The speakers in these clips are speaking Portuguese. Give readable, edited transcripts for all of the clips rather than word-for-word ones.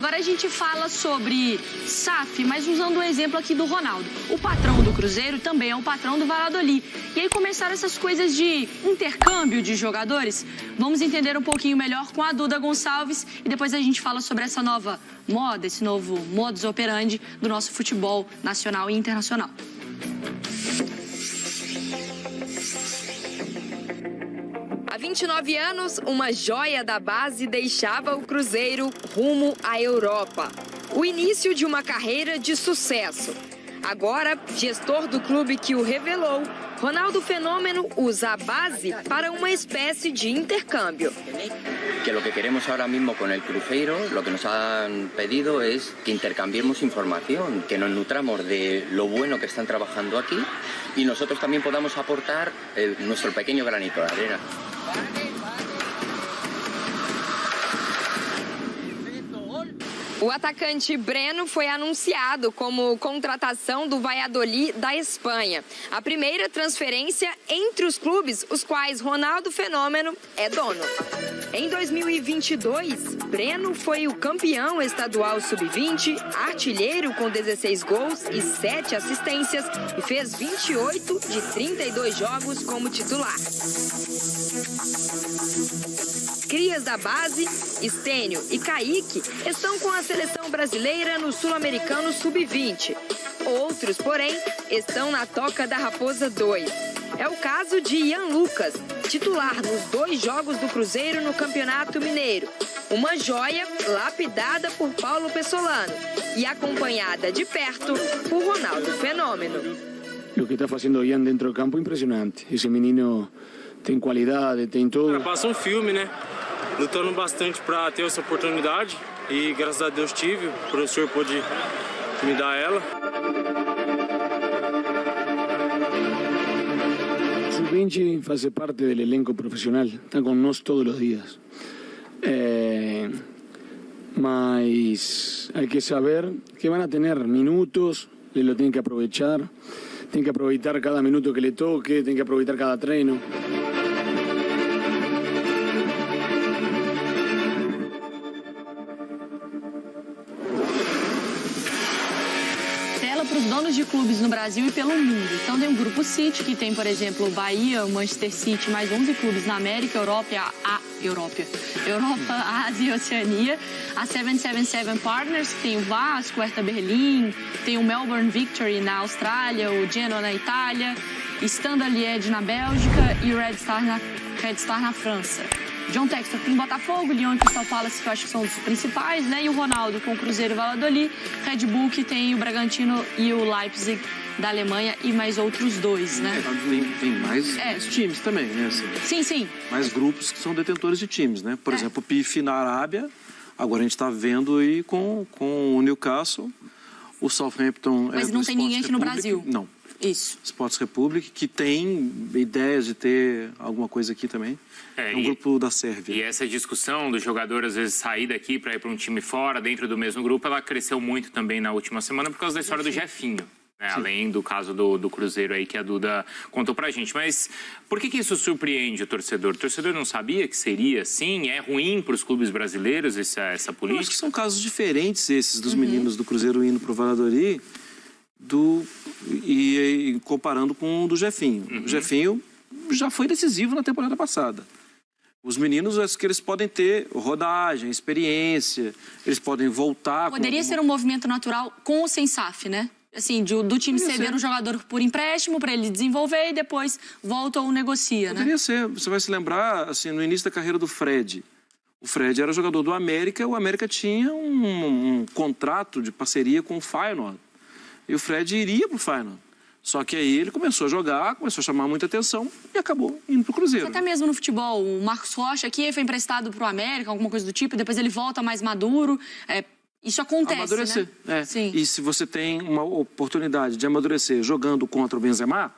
Agora a gente fala sobre SAF, mas usando o exemplo aqui do Ronaldo. O patrão do Cruzeiro também é o patrão do Valladolid. E aí começaram essas coisas de intercâmbio de jogadores. Vamos entender um pouquinho melhor com a Duda Gonçalves e depois a gente fala sobre essa nova moda, esse novo modus operandi do nosso futebol nacional e internacional. Há 29 anos, uma joia da base deixava o Cruzeiro rumo à Europa. O início de uma carreira de sucesso. Agora, gestor do clube que o revelou, Ronaldo Fenômeno usa a base para uma espécie de intercâmbio. Que lo que queremos ahora mismo con el Cruzeiro, lo que nos han pedido es que intercambiemos información, que nos nutramos de lo bueno que están trabajando aquí y nosotros también podamos aportar nuestro pequeño granito de arena. O atacante Breno foi anunciado como contratação do Valladolid da Espanha. A primeira transferência entre os clubes, os quais Ronaldo Fenômeno é dono. Em 2022, Breno foi o campeão estadual sub-20, artilheiro com 16 gols e 7 assistências e fez 28 de 32 jogos como titular. Crias da base, Estênio e Kaique, estão com a seleção brasileira no Sul-Americano Sub-20. Outros, porém, estão na Toca da Raposa 2. É o caso de Ian Lucas, titular nos 2 jogos do Cruzeiro no Campeonato Mineiro. Uma joia lapidada por Paulo Pessolano e acompanhada de perto por Ronaldo Fenômeno. O que está fazendo Ian dentro do campo é impressionante. Esse menino tem qualidade, tem tudo. Passa um filme, né? Lutando bastante para ter essa oportunidade e graças a Deus tive, o professor pôde me dar ela. Sub-20 faz parte do elenco profissional, está conosco todos os dias. Mas hay que saber que van a tener minutos, le lo tienen que aprovechar cada minuto que le toque, tienen que aprovechar cada treino. Para os donos de clubes no Brasil e pelo mundo. Então tem o Grupo City, que tem, por exemplo, o Bahia, o Manchester City, mais 11 clubes na América, Europa, Ásia e Oceania. A 777 Partners, que tem o Vasco, o Hertha Berlim, tem o Melbourne Victory na Austrália, o Genoa na Itália, Standard Liège na Bélgica e o Red Star na França. John Textor tem Botafogo, Lyon e Crystal Palace, que eu acho que são os principais, né? E o Ronaldo com o Cruzeiro e Valladolid, Red Bull, que tem o Bragantino e o Leipzig da Alemanha e mais outros 2, né? Tem mais times também, né? Assim, sim. Mais grupos que são detentores de times, né? Por exemplo, o PIF na Arábia, agora a gente está vendo aí com o Newcastle, o Southampton... Mas não tem ninguém aqui no Brasil. Não. Isso. Sports Republic, que tem ideias de ter alguma coisa aqui também. É um grupo da Sérvia. E essa discussão do jogador, às vezes, sair daqui para ir para um time fora, dentro do mesmo grupo, ela cresceu muito também na última semana por causa da história do Jefinho. Né? Além do caso do Cruzeiro aí que a Duda contou pra gente. Mas por que isso surpreende o torcedor? O torcedor não sabia que seria assim? É ruim para os clubes brasileiros essa política? Eu acho que são casos diferentes esses dos meninos do Cruzeiro indo pro Valladolid e comparando com o do Jefinho. O Jefinho já foi decisivo na temporada passada. Os meninos, acho que eles podem ter rodagem, experiência, eles podem voltar... Poderia ser um movimento natural com ou sem SAF, né? Assim, do time ceder um jogador por empréstimo para ele desenvolver e depois volta ou negocia, né? Poderia ser. Você vai se lembrar, assim, no início da carreira do Fred. O Fred era jogador do América, o América tinha um contrato de parceria com o Feyenoord. E o Fred iria pro Feyenoord. Só que aí ele começou a jogar, começou a chamar muita atenção e acabou indo pro Cruzeiro. Até mesmo no futebol, o Marcos Rocha aqui foi emprestado pro América, alguma coisa do tipo, e depois ele volta mais maduro. Isso acontece, amadurecer, né? Sim. E se você tem uma oportunidade de amadurecer jogando contra o Benzema,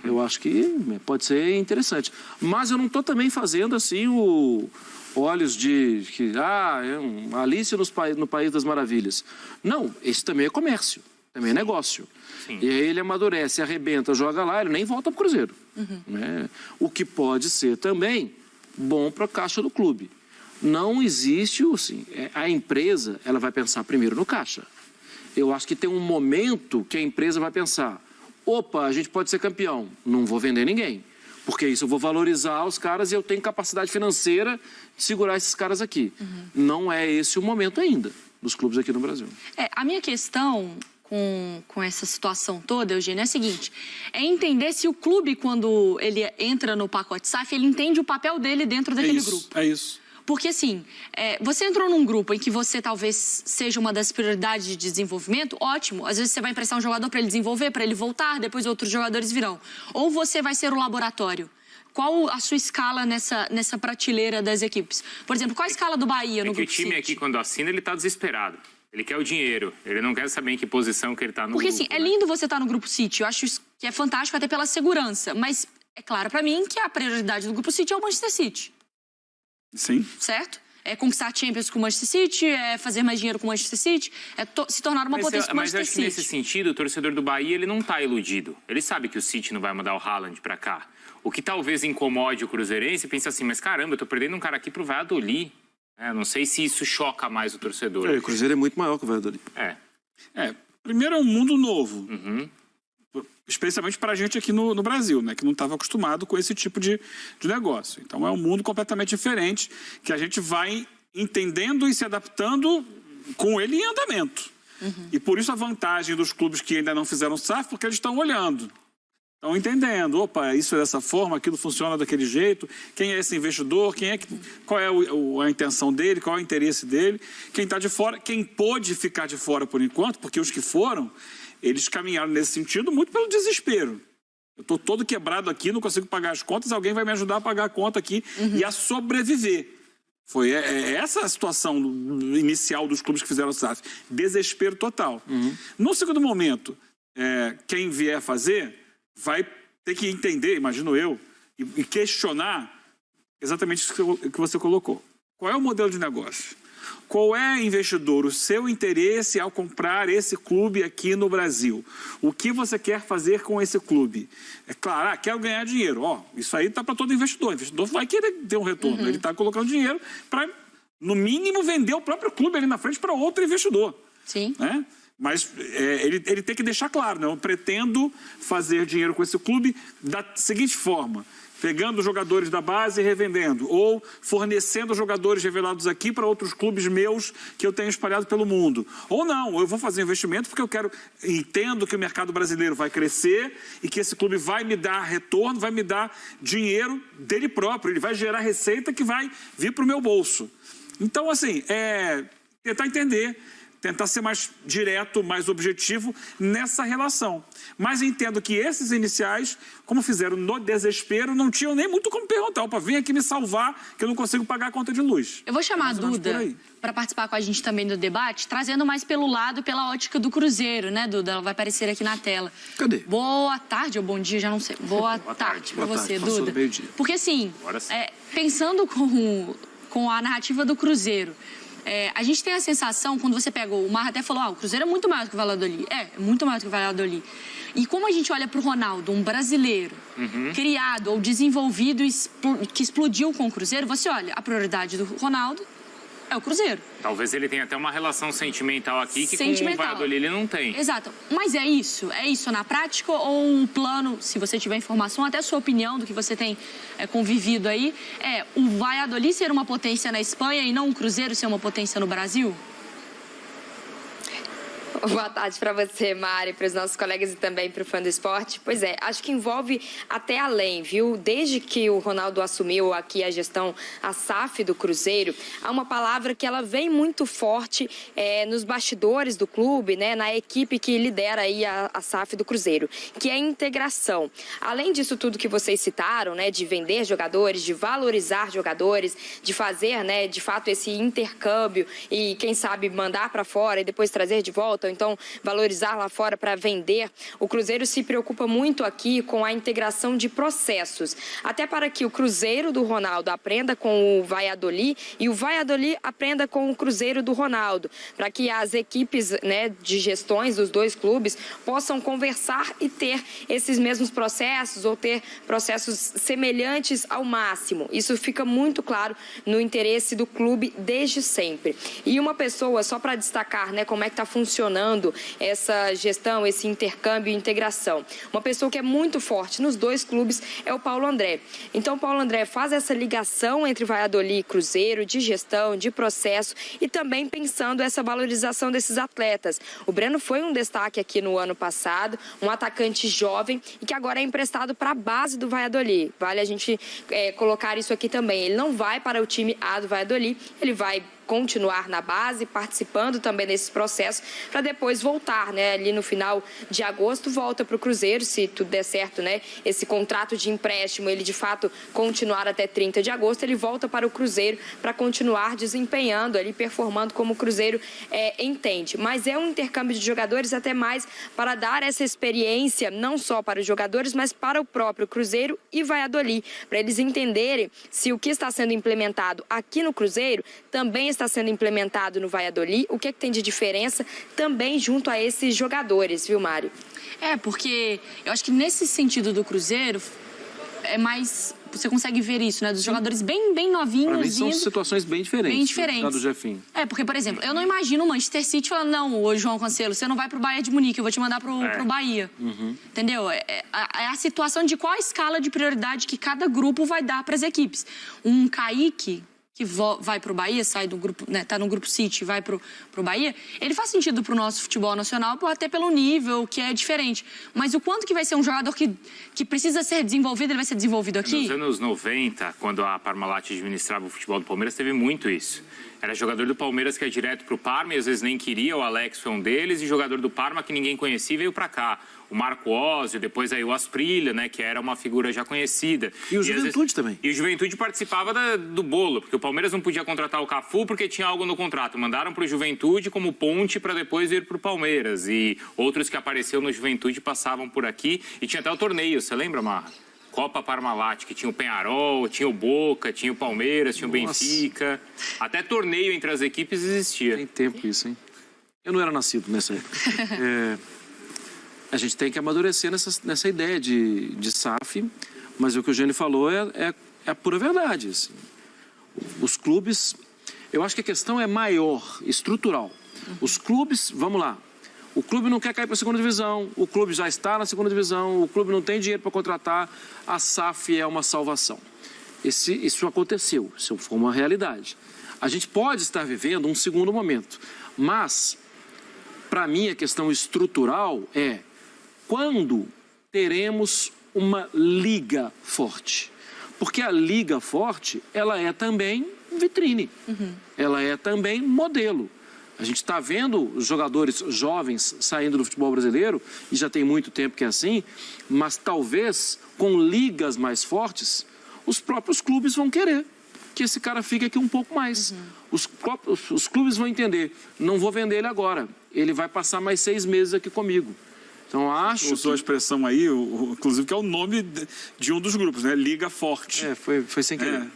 eu acho que pode ser interessante. Mas eu não estou também fazendo assim olhos de que Alice no País das Maravilhas. Não, esse também é comércio, também é negócio. Sim. E aí ele amadurece, arrebenta, joga lá, ele nem volta pro Cruzeiro. Né? O que pode ser também bom para a caixa do clube. Não existe, assim, a empresa, ela vai pensar primeiro no caixa. Eu acho que tem um momento que a empresa vai pensar, opa, a gente pode ser campeão, não vou vender ninguém. Porque isso eu vou valorizar os caras e eu tenho capacidade financeira de segurar esses caras aqui. Não é esse o momento ainda dos clubes aqui no Brasil. A minha questão com essa situação toda, Eugênio, é a seguinte, é entender se o clube, quando ele entra no pacote SAF, ele entende o papel dele dentro daquele grupo. É isso. Porque, assim, você entrou num grupo em que você talvez seja uma das prioridades de desenvolvimento, ótimo. Às vezes você vai emprestar um jogador para ele desenvolver, para ele voltar, depois outros jogadores virão. Ou você vai ser o laboratório. Qual a sua escala nessa prateleira das equipes? Por exemplo, qual a escala do Bahia no grupo o time City? aqui, quando assina, ele tá desesperado. Ele quer o dinheiro. Ele não quer saber em que posição que ele tá no Porque, grupo. assim, é lindo você estar no grupo City. Eu acho isso que é fantástico até pela segurança. Mas é claro para mim que a prioridade do grupo City é o Manchester City. Sim. Certo? É conquistar Champions com o Manchester City, é fazer mais dinheiro com o Manchester City, é se tornar uma potência com o Mas Manchester eu acho que City. nesse sentido, o torcedor do Bahia, ele não tá iludido. Ele sabe que o City não vai mandar o Haaland pra cá. O que talvez incomode o cruzeirense, pensa assim, mas caramba, eu tô perdendo um cara aqui pro Valladolid. Não sei se isso choca mais o torcedor. O Cruzeiro é muito maior que o Valladolid. Primeiro é um mundo novo. Especialmente para a gente aqui no Brasil, né? Que não estava acostumado com esse tipo de negócio. Então é um mundo completamente diferente que a gente vai entendendo e se adaptando com ele em andamento. E por isso a vantagem dos clubes que ainda não fizeram SAF, porque eles estão olhando. Estão entendendo, opa, isso é dessa forma, aquilo funciona daquele jeito, quem é esse investidor, qual é a intenção dele, qual é o interesse dele, quem está de fora, quem pôde ficar de fora por enquanto, porque os que foram, eles caminharam nesse sentido muito pelo desespero. Eu estou todo quebrado aqui, não consigo pagar as contas, alguém vai me ajudar a pagar a conta aqui e a sobreviver. Foi essa a situação inicial dos clubes que fizeram o SAF. Desespero total. No segundo momento, quem vier fazer vai ter que entender, imagino eu, e questionar exatamente isso que você colocou. Qual é o modelo de negócio? Qual é, investidor, o seu interesse ao comprar esse clube aqui no Brasil? O que você quer fazer com esse clube? É claro, quero ganhar dinheiro. Isso aí está para todo investidor. O investidor vai querer ter um retorno. Ele está colocando dinheiro para, no mínimo, vender o próprio clube ali na frente para outro investidor. Sim. Né? Mas ele tem que deixar claro, né? Eu pretendo fazer dinheiro com esse clube da seguinte forma: pegando jogadores da base e revendendo, ou fornecendo jogadores revelados aqui para outros clubes meus que eu tenho espalhado pelo mundo. Ou não, eu vou fazer investimento porque entendo que o mercado brasileiro vai crescer e que esse clube vai me dar retorno, vai me dar dinheiro dele próprio, ele vai gerar receita que vai vir para o meu bolso. Então, assim, tentar entender, tentar ser mais direto, mais objetivo nessa relação. Mas entendo que esses iniciais, como fizeram no desespero, não tinham nem muito como perguntar. Opa, vem aqui me salvar, que eu não consigo pagar a conta de luz. Eu vou chamar a Duda para participar com a gente também do debate, trazendo mais pelo lado, pela ótica do Cruzeiro, né, Duda? Ela vai aparecer aqui na tela. Cadê? Boa tarde ou bom dia, já não sei. Boa tarde para você, Duda. Porque assim, pensando com a narrativa do Cruzeiro, a gente tem a sensação, quando você pega o Mar até falou, o Cruzeiro é muito maior do que o Valladolid. É muito maior do que o Valladolid. E como a gente olha para o Ronaldo, um brasileiro, criado ou desenvolvido, que explodiu com o Cruzeiro, você olha, a prioridade do Ronaldo é o Cruzeiro. Talvez ele tenha até uma relação sentimental aqui que com o Valladolid ele não tem. Exato. Mas é isso na prática ou o plano, se você tiver informação, até a sua opinião do que você tem convivido aí, o Valladolid ser uma potência na Espanha e não o Cruzeiro ser uma potência no Brasil? Boa tarde para você, Mari, para os nossos colegas e também para o Fã do Esporte. Pois é, acho que envolve até além, viu? Desde que o Ronaldo assumiu aqui a gestão, a SAF do Cruzeiro, há uma palavra que ela vem muito forte nos bastidores do clube, né? Na equipe que lidera aí a SAF do Cruzeiro, que é a integração. Além disso tudo que vocês citaram, né? De vender jogadores, de valorizar jogadores, de fazer, né? De fato, esse intercâmbio e, quem sabe, mandar para fora e depois trazer de volta. alta, ou então valorizar lá fora para vender, o Cruzeiro se preocupa muito aqui com a integração de processos, até para que o Cruzeiro do Ronaldo aprenda com o Valladolid e o Valladolid aprenda com o Cruzeiro do Ronaldo, para que as equipes, né, de gestões dos dois clubes possam conversar e ter esses mesmos processos ou ter processos semelhantes ao máximo. Isso fica muito claro no interesse do clube desde sempre. E uma pessoa, só para destacar, né, como é que está funcionando essa gestão, esse intercâmbio e integração. Uma pessoa que é muito forte nos dois clubes é o Paulo André. Então, o Paulo André faz essa ligação entre Valladolid e Cruzeiro, de gestão, de processo e também pensando essa valorização desses atletas. O Breno foi um destaque aqui no ano passado, um atacante jovem e que agora é emprestado para a base do Valladolid. Vale a gente colocar isso aqui também. Ele não vai para o time A do Valladolid, ele vai continuar na base, participando também desses processos, para depois voltar, né? Ali no final de agosto, volta para o Cruzeiro, se tudo der certo, né? Esse contrato de empréstimo, ele de fato continuar até 30 de agosto, ele volta para o Cruzeiro para continuar desempenhando ali, performando como o Cruzeiro entende. Mas é um intercâmbio de jogadores até mais para dar essa experiência, não só para os jogadores, mas para o próprio Cruzeiro e Valladolid, para eles entenderem se o que está sendo implementado aqui no Cruzeiro também está sendo implementado no Valladolid, o que é que tem de diferença também junto a esses jogadores, viu, Mário? Porque eu acho que nesse sentido do Cruzeiro é mais... Você consegue ver isso, né? Dos jogadores bem novinhos. Para mim são situações bem diferentes. Bem diferentes. Do Jefinho. Porque, por exemplo, eu não imagino o Manchester City falando, não, ô João Cancelo, você não vai pro Bayern de Munique, eu vou te mandar pro Bahia. Entendeu? É a situação de qual a escala de prioridade que cada grupo vai dar para as equipes. Um Kaique, que vai pro Bahia, sai do grupo, né, tá no grupo City, vai pro Bahia, ele faz sentido pro nosso futebol nacional, até pelo nível, que é diferente. Mas o quanto que vai ser um jogador que precisa ser desenvolvido, ele vai ser desenvolvido aqui? Nos anos 90, quando a Parmalat administrava o futebol do Palmeiras, teve muito isso. Era jogador do Palmeiras que ia direto pro Parma e às vezes nem queria, o Alex foi um deles, e jogador do Parma que ninguém conhecia veio pra cá. O Marco Ósio, depois aí o Asprilla, né, que era uma figura já conhecida. E o Juventude também. E o Juventude participava do bolo, porque o Palmeiras não podia contratar o Cafu porque tinha algo no contrato. Mandaram pro Juventude como ponte para depois ir pro Palmeiras. E outros que apareceram no Juventude passavam por aqui. E tinha até o torneio, você lembra, Marra? Copa Parmalat, que tinha o Peñarol, tinha o Boca, tinha o Palmeiras, tinha o Benfica. Até torneio entre as equipes existia. Tem tempo isso, hein? Eu não era nascido nessa época. A gente tem que amadurecer nessa ideia de SAF, mas o que o Gênio falou é a pura verdade. Assim. Os clubes... Eu acho que a questão é maior, estrutural. Os clubes, vamos lá, o clube não quer cair para a segunda divisão, o clube já está na segunda divisão, o clube não tem dinheiro para contratar, a SAF é uma salvação. Isso aconteceu, isso foi uma realidade. A gente pode estar vivendo um segundo momento, mas, para mim, a questão estrutural é quando teremos uma liga forte. Porque a liga forte, ela é também vitrine, ela é também modelo. A gente está vendo os jogadores jovens saindo do futebol brasileiro, e já tem muito tempo que é assim, mas talvez com ligas mais fortes, os próprios clubes vão querer que esse cara fique aqui um pouco mais. Os clubes vão entender, não vou vender ele agora, ele vai passar mais 6 meses aqui comigo. Então, acho usou a expressão aí, inclusive, que é o nome de um dos grupos, né? Liga Forte. Foi sem querer.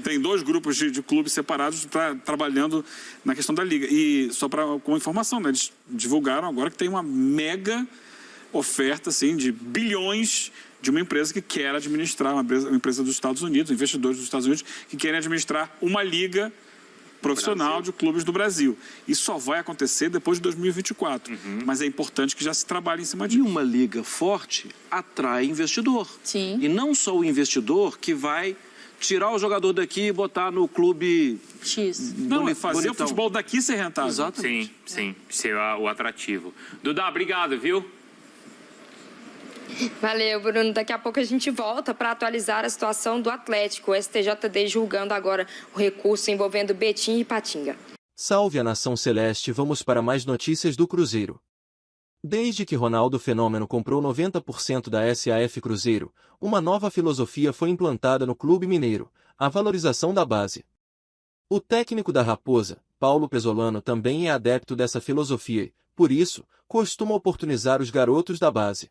Tem 2 grupos de clubes separados trabalhando na questão da Liga. E só como informação, né? Eles divulgaram agora que tem uma mega oferta, assim, de bilhões de uma empresa que quer administrar, uma empresa dos Estados Unidos, investidores dos Estados Unidos, que querem administrar uma liga profissional de clubes do Brasil. Isso só vai acontecer depois de 2024. Mas é importante que já se trabalhe em cima disso. E uma liga forte atrai investidor. Sim. E não só o investidor que vai tirar o jogador daqui e botar no clube X. Não, é fazer bonitão. O futebol daqui ser rentável. Exatamente. Sim, ser o atrativo. Duda, obrigado, viu? Valeu, Bruno. Daqui a pouco a gente volta para atualizar a situação do Atlético. O STJD julgando agora o recurso envolvendo Betim e Patinga. Salve a nação celeste, vamos para mais notícias do Cruzeiro. Desde que Ronaldo Fenômeno comprou 90% da SAF Cruzeiro, uma nova filosofia foi implantada no clube mineiro, a valorização da base. O técnico da Raposa, Paulo Pesolano, também é adepto dessa filosofia, por isso, costuma oportunizar os garotos da base.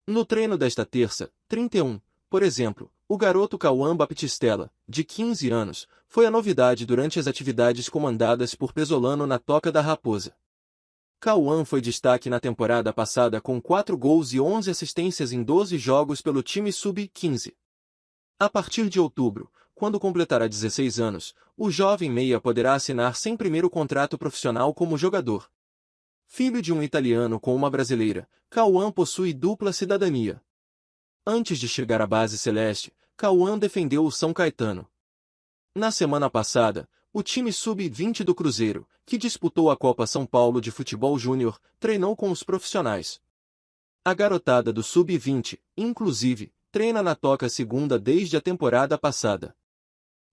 No treino desta terça, 31, por exemplo, o garoto Cauã Baptistella, de 15 anos, foi a novidade durante as atividades comandadas por Pesolano na Toca da Raposa. Cauã foi destaque na temporada passada com 4 gols e 11 assistências em 12 jogos pelo time sub-15. A partir de outubro, quando completará 16 anos, o jovem meia poderá assinar sem primeiro contrato profissional como jogador. Filho de um italiano com uma brasileira, Cauã possui dupla cidadania. Antes de chegar à base celeste, Cauã defendeu o São Caetano. Na semana passada, o time sub-20 do Cruzeiro, que disputou a Copa São Paulo de Futebol Júnior, treinou com os profissionais. A garotada do sub-20, inclusive, treina na Toca Segunda desde a temporada passada.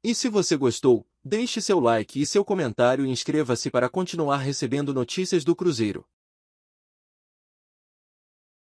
E se você gostou, deixe seu like e seu comentário e inscreva-se para continuar recebendo notícias do Cruzeiro.